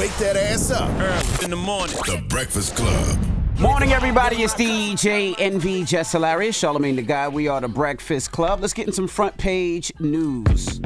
Wake that ass up. Early in the morning. The Breakfast Club. Morning, everybody. It's DJ NV, Jess Hilarious, Charlamagne the Guy. We are the Breakfast Club. Let's get in some front page news.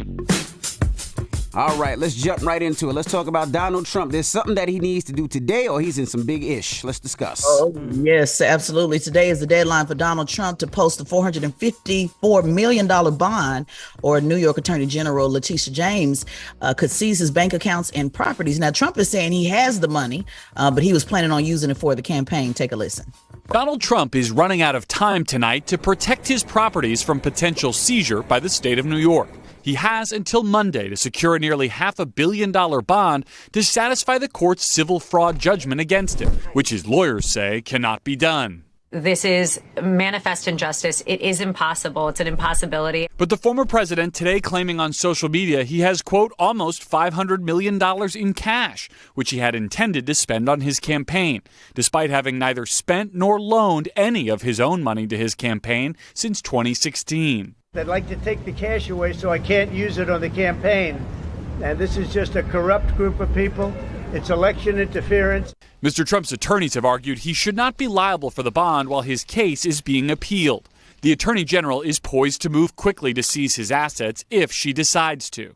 All right, let's jump right into it. Let's talk about Donald Trump. There's something that he needs to do today, or he's in some big ish. Let's discuss. Oh, yes, absolutely. Today is the deadline for Donald Trump to post the $454 million bond, or New York Attorney General Letitia James could seize his bank accounts and properties. Now, Trump is saying he has the money, but he was planning on using it for the campaign. Take a listen. Donald Trump is running out of time tonight to protect his properties from potential seizure by the state of New York. He has until Monday to secure a nearly $500 million bond to satisfy the court's civil fraud judgment against him, which his lawyers say cannot be done. This is manifest injustice. It is impossible. It's an impossibility. But the former president today claiming on social media he has, quote, almost $500 million in cash, which he had intended to spend on his campaign, despite having neither spent nor loaned any of his own money to his campaign since 2016. They'd like to take the cash away so I can't use it on the campaign. And this is just a corrupt group of people. It's election interference. Mr. Trump's attorneys have argued he should not be liable for the bond while his case is being appealed. The Attorney General is poised to move quickly to seize his assets if she decides to.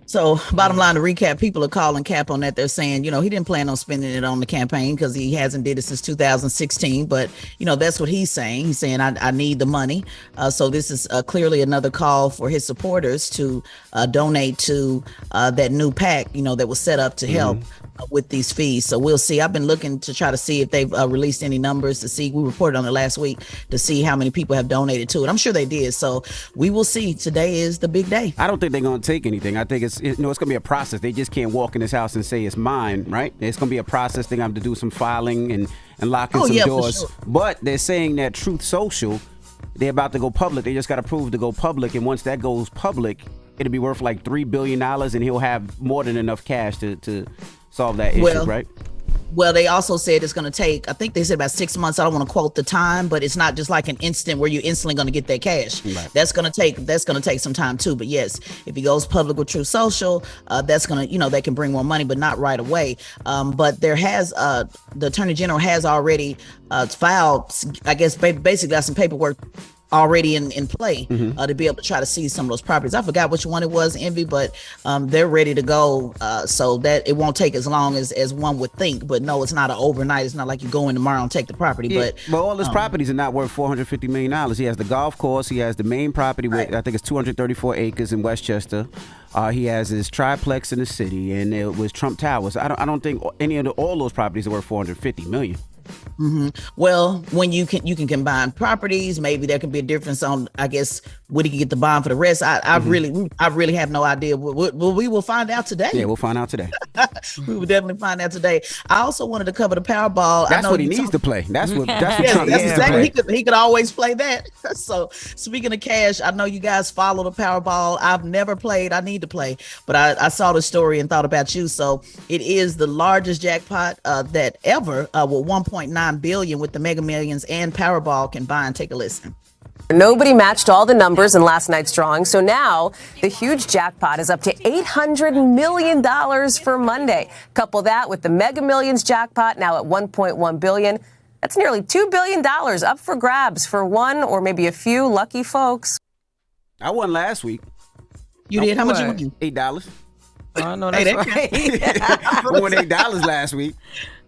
So bottom line, to recap, people are calling cap on that. They're saying, he didn't plan on spending it on the campaign because he hasn't did it since 2016. But, that's what he's saying. He's saying, I need the money. So this is clearly another call for his supporters to donate to that new PAC, that was set up to help with these fees. So we'll see. I've been looking to try to see if they've released any numbers to see. We reported on it last week to see how many people have donated to it. I'm sure they did. So we will see. Today is the big day. I don't think they're going to take anything. I think it's going to be a process. They just can't walk in this house and say it's mine, right? It's going to be a process. They're going to have to do some filing and locking some doors. For sure. But they're saying that Truth Social, they're about to go public. They just got approved to go public. And once that goes public, it'll be worth like $3 billion, and he'll have more than enough cash to solve that issue, right? Well, they also said it's going to take, I think they said about 6 months. I don't want to quote the time, but it's not just like an instant where you're instantly going to get that cash. Right. That's going to take some time too. But yes, if he goes public with Truth Social, that's going to, they can bring more money, but not right away. But there has, the Attorney General has already filed, I guess, basically got some paperwork already in play to be able to try to seize some of those properties. I forgot which one it was, Envy, but they're ready to go, so that it won't take as long as one would think. But no, it's not an overnight. It's not like you go in tomorrow and take the property. Yeah, but all his properties are not worth $450 million. He has the golf course. He has the main property, with, I think it's 234 acres in Westchester. He has his triplex in the city, and it was Trump Towers. I don't think any of all those properties are worth $450 million. Well, when you can combine properties, maybe there can be a difference on, I guess, would he get the bond for the rest? I really have no idea. We will find out today. Yeah, we'll find out today. We will definitely find out today. I also wanted to cover the Powerball. That's what he needs to play. That's what Trump needs to play. He could always play that. So speaking of cash, I know you guys follow the Powerball. I've never played. I need to play, but I saw the story and thought about you. So it is the largest jackpot that ever, with $1.9 billion with the Mega Millions and Powerball combined. Take a listen. Nobody matched all the numbers in last night's drawing, so now the huge jackpot is up to $800 million for Monday. Couple that with the Mega Millions jackpot, now at $1.1 billion. That's nearly $2 billion up for grabs for one or maybe a few lucky folks. I won last week. You did? How much you win? $8. Oh, no, that's right. I won $8 last week.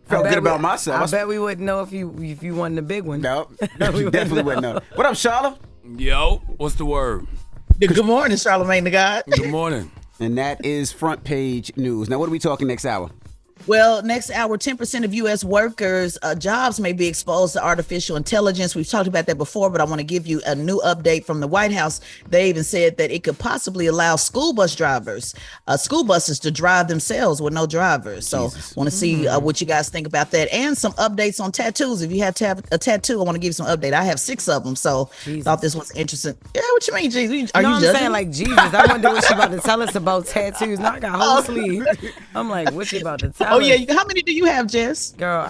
Felt good about myself. I bet we wouldn't know if you won the big one. No, we definitely wouldn't know. What up, Charlotte? Yo, what's the word? Good morning, Charlamagne the God. Good morning. And that is front page news. Now, what are we talking next hour? Well, next hour, 10% of U.S. workers' jobs may be exposed to artificial intelligence. We've talked about that before, but I want to give you a new update from the White House. They even said that it could possibly allow school buses to drive themselves with no drivers. So want to see what you guys think about that, and some updates on tattoos. If you have to have a tattoo, I want to give you some update. I have 6 of them, so thought this was interesting. Yeah, what you mean, Jesus? Are you I'm saying like Jesus. I wonder what she about to tell us about tattoos. Now I got whole sleeve. I'm like, what you about to tell us? Oh, yeah. How many do you have, Jess? Girl,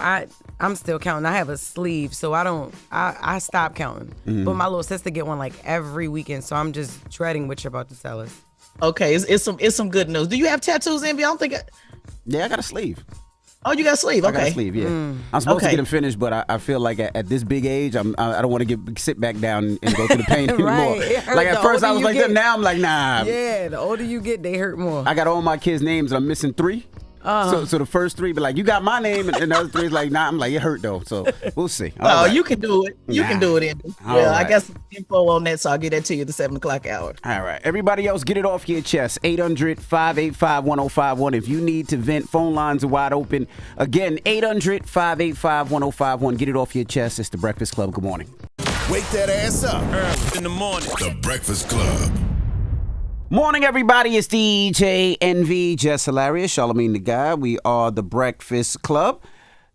I'm still counting. I have a sleeve, so I stopped counting. But my little sister get one like every weekend, so I'm just dreading what you're about to tell us. Okay, it's some good news. Do you have tattoos, Envy? I don't think. Yeah, I got a sleeve. Oh, you got a sleeve. Okay. I got a sleeve. Yeah, I'm supposed to get them finished, but I feel like at this big age, I don't want to sit back down and go through the pain anymore. Like at first, I was like that. Now I'm like, nah. Yeah, the older you get, they hurt more. I got all my kids' names, and I'm missing 3. So the first 3 be like, you got my name, and the other 3 is like, nah. I'm like, it hurt though. So we'll see. Oh, right. You can do it. You can do it, Andy. Yeah, right. I got some info on that, so I'll get that to you at the 7 o'clock hour. All right. Everybody else, get it off your chest. 800-585-1051. If you need to vent, phone lines are wide open. Again, 800-585-1051. Get it off your chest. It's The Breakfast Club. Good morning. Wake that ass up. Early in the morning. The Breakfast Club. Morning, everybody. It's DJ NV, Jess Hilarious, Charlamagne the Guy. We are The Breakfast Club.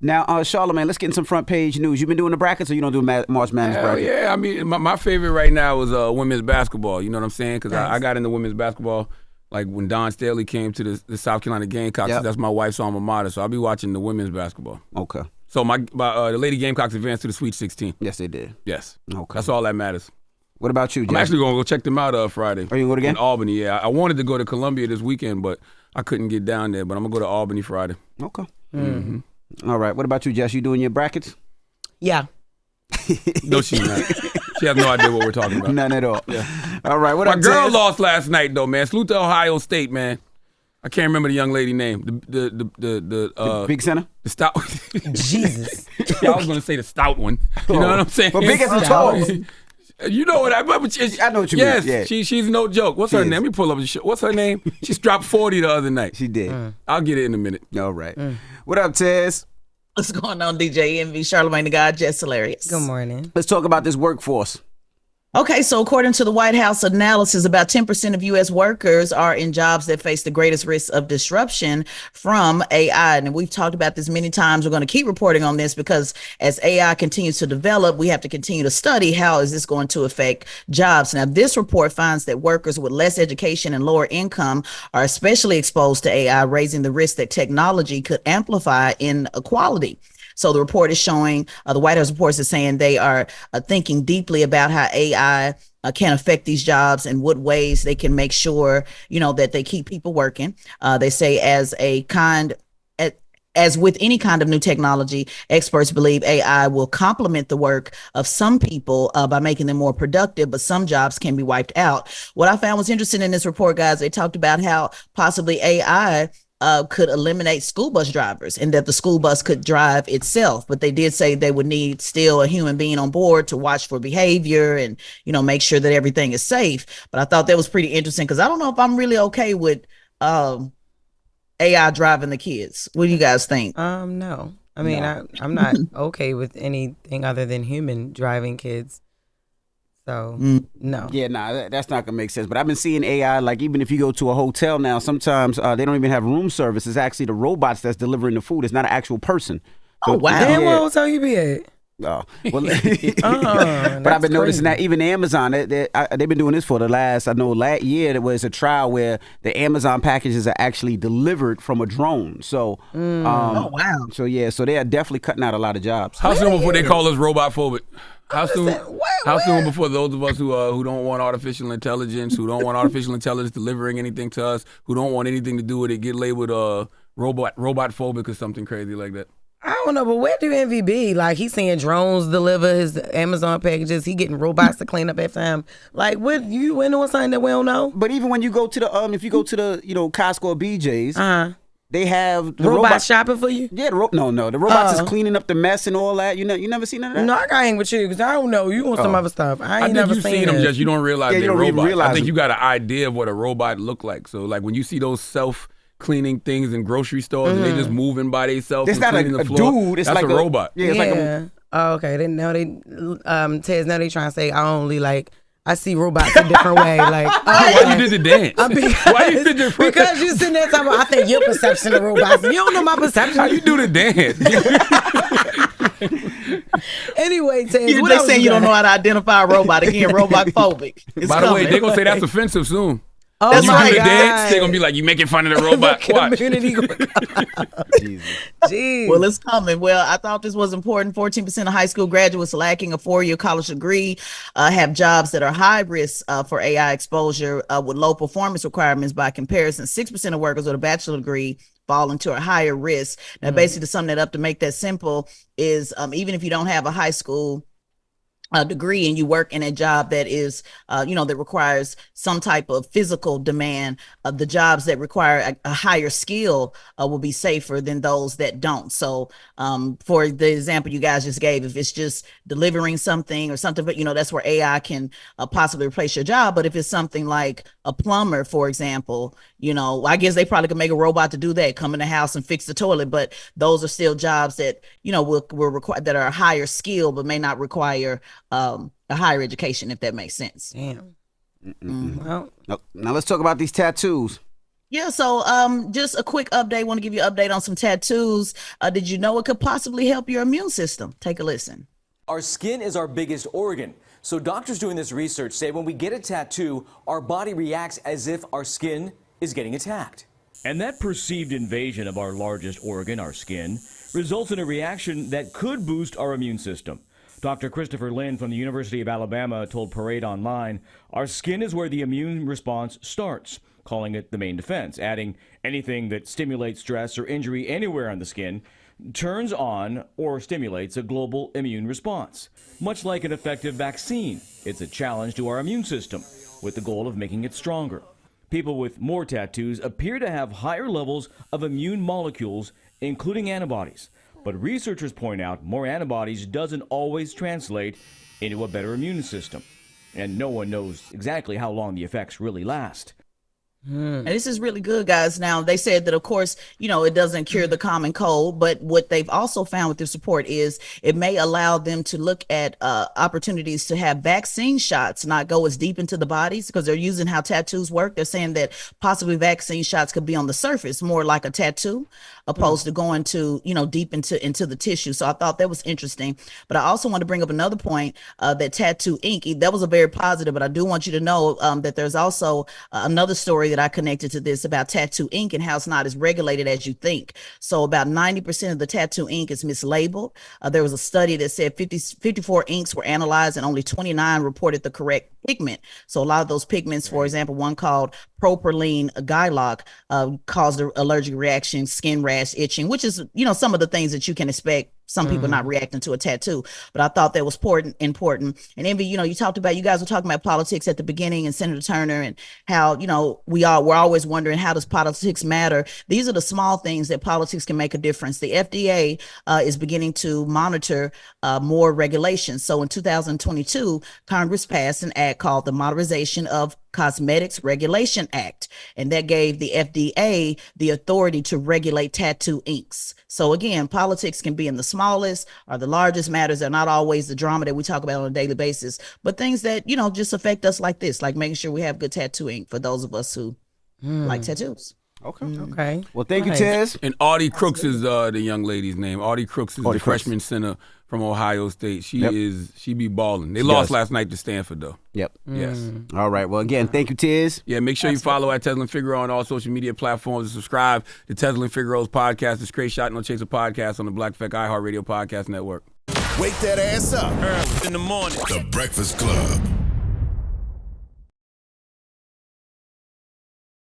Now, Charlamagne, let's get in some front page news. You been doing the brackets, or you don't do March Madness brackets? Yeah, I mean, my favorite right now is women's basketball. You know what I'm saying? Because I got into women's basketball like when Don Staley came to the South Carolina Gamecocks. Yep. That's my wife's alma mater, so I'll be watching the women's basketball. Okay. So the Lady Gamecocks advanced to the Sweet 16. Yes, they did. Yes. Okay. That's all that matters. What about you, Jess? I'm actually going to go check them out Friday. Are you going to go again? In Albany, yeah. I wanted to go to Columbia this weekend, but I couldn't get down there. But I'm going to go to Albany Friday. Okay. Mm-hmm. All right. What about you, Jess? You doing your brackets? Yeah. No, she's not. She has no idea what we're talking about. None at all. Yeah. All right. What My up, girl Jess? lost last night, though, man. Salute to Ohio State, man. I can't remember the young lady name. The big center? The stout. Jesus. Yeah, I was going to say the stout one. You know what I'm saying? But big as a tall. You know what I know what you mean. Yes, yeah. She's no joke. What's her name? Let me pull up the show. What's her name? She's dropped 40 the other night. She did. I'll get it in a minute. All right. What up, Tez? What's going on, DJ Envy, Charlamagne the God, Jess Hilarious. Good morning. Let's talk about this workforce. Okay, so according to the White House analysis, about 10% of U.S. workers are in jobs that face the greatest risk of disruption from AI. And we've talked about this many times. We're going to keep reporting on this because as AI continues to develop, we have to continue to study how is this going to affect jobs. Now, this report finds that workers with less education and lower income are especially exposed to AI, raising the risk that technology could amplify inequality. So the report is showing, the White House report is saying they are thinking deeply about how AI can affect these jobs and what ways they can make sure, that they keep people working. They say as with any kind of new technology, experts believe AI will complement the work of some people by making them more productive, but some jobs can be wiped out. What I found was interesting in this report, guys, they talked about how possibly AI could eliminate school bus drivers and that the school bus could drive itself. But they did say they would need still a human being on board to watch for behavior and, make sure that everything is safe. But I thought that was pretty interesting because I don't know if I'm really okay with AI driving the kids. What do you guys think? No. I mean, no. I'm not okay with anything other than human driving kids. So, no. Yeah, that's not going to make sense. But I've been seeing AI, like even if you go to a hotel now, sometimes they don't even have room service. It's actually the robots that's delivering the food. It's not an actual person. So, oh, wow. Damn, what hotel you be at? Oh, well, but I've been noticing that even Amazon, they've been doing this for the last year. There was a trial where the Amazon packages are actually delivered from a drone. So, oh wow. So yeah, so they are definitely cutting out a lot of jobs. How soon before they call us robot phobic? How soon before those of us who don't want artificial intelligence, who don't want artificial intelligence delivering anything to us, who don't want anything to do with it, get labeled robot phobic or something crazy like that? I don't know, but where do Envy be? Like, he's seeing drones deliver his Amazon packages. He getting robots to clean up after him. Like, what, you doing something that we don't know? But even when you go to the if you go to the Costco or BJ's, they have the robot shopping for you. Yeah, the robots is cleaning up the mess and all that. You never seen none of that? No, I gotta hang with you because I don't know. You want some other stuff. I ain't never seen them. Just you don't realize they're robots. I think them. you got an idea of what a robot look like. So like when you see those self-cleaning things in grocery stores and they just moving by themselves. It's not a dude. It's that's like a robot. Yeah, it's like a. Oh, okay. Then now Tez, now they trying to say I only like. I see robots a different way. Like, why you did the dance? Why you did the because you sitting there talking about, I think your perception of robots. You don't know my perception. How you do the dance? Anyway, Tez, they saying you don't know how to identify a robot. Again, robot phobic. By the way, they're going to say that's offensive soon. Oh, That's you right. do the dance, they're gonna be like, you making fun of the robot. Watch. Jeez. Well, it's coming. Well, I thought this was important. 14% of high school graduates lacking a 4-year college degree have jobs that are high risk for AI exposure with low performance requirements. By comparison, 6% of workers with a bachelor degree fall into a higher risk. Now, basically, to sum that up, to make that simple, is even if you don't have a high school degree and you work in a job that is that requires some type of physical demand, the jobs that require a higher skill will be safer than those that don't. So for the example you guys just gave, if it's just delivering something or something, but that's where AI can possibly replace your job. But if it's something like a plumber, for example, I guess they probably could make a robot to do that, come in the house and fix the toilet. But those are still jobs that will require, that are a higher skill but may not require a higher education, if that makes sense. Damn. Well, now let's talk about these tattoos. Yeah, so just a quick update. Want to give you an update on some tattoos. Did you know it could possibly help your immune system? Take a listen. Our skin is our biggest organ. So doctors doing this research say when we get a tattoo, our body reacts as if our skin is getting attacked. And that perceived invasion of our largest organ, our skin, results in a reaction that could boost our immune system. Dr. Christopher Lynn from the University of Alabama told Parade Online, our skin is where the immune response starts, calling it the main defense, adding anything that stimulates stress or injury anywhere on the skin turns on or stimulates a global immune response. Much like an effective vaccine, it's a challenge to our immune system with the goal of making it stronger. People with more tattoos appear to have higher levels of immune molecules, including antibodies. But researchers point out more antibodies doesn't always translate into a better immune system. And no one knows exactly how long the effects really last. And this is really good, guys. Now, they said that, of course, it doesn't cure the common cold, but what they've also found with this report is it may allow them to look at opportunities to have vaccine shots not go as deep into the bodies, because they're using how tattoos work. They're saying that possibly vaccine shots could be on the surface, more like a tattoo, opposed to going to, deep into the tissue. So I thought that was interesting. But I also want to bring up another point, that tattoo ink, that was a very positive, but I do want you to know that there's also another story that I connected to this about tattoo ink and how it's not as regulated as you think. So about 90% of the tattoo ink is mislabeled. There was a study that said 54 inks were analyzed and only 29 reported the correct pigment. So a lot of those pigments, for example, one called propylene guaiac, caused an allergic reaction, skin rash, itching, which is, some of the things that you can expect. Some people not reacting to a tattoo, but I thought that was important. And Envy, you guys were talking about politics at the beginning and Senator Turner and how, we're always wondering, how does politics matter? These are the small things that politics can make a difference. The FDA is beginning to monitor more regulations. So in 2022, Congress passed an act called the Modernization of Cosmetics Regulation Act, and that gave the FDA the authority to regulate tattoo inks. So again, politics can be in the smallest or the largest matters. They're not always the drama that we talk about on a daily basis, but things that, just affect us like this, like making sure we have good tattoo ink for those of us who like tattoos. Okay. Well, thank you, Tez. And Audie Crooks is the young lady's name. Audie Crooks is the freshman center from Ohio State. She be balling. They lost last night to Stanford, though. Yep. Yes. All right. Well, again, thank you, Tiz. Yeah, make sure you follow at Tesla and Figaro on all social media platforms and subscribe to Tesla and Figaro's podcast, The Straight Shot No Chaser podcast on the Black Effect iHeartRadio Podcast Network. Wake that ass up early in the morning. The Breakfast Club.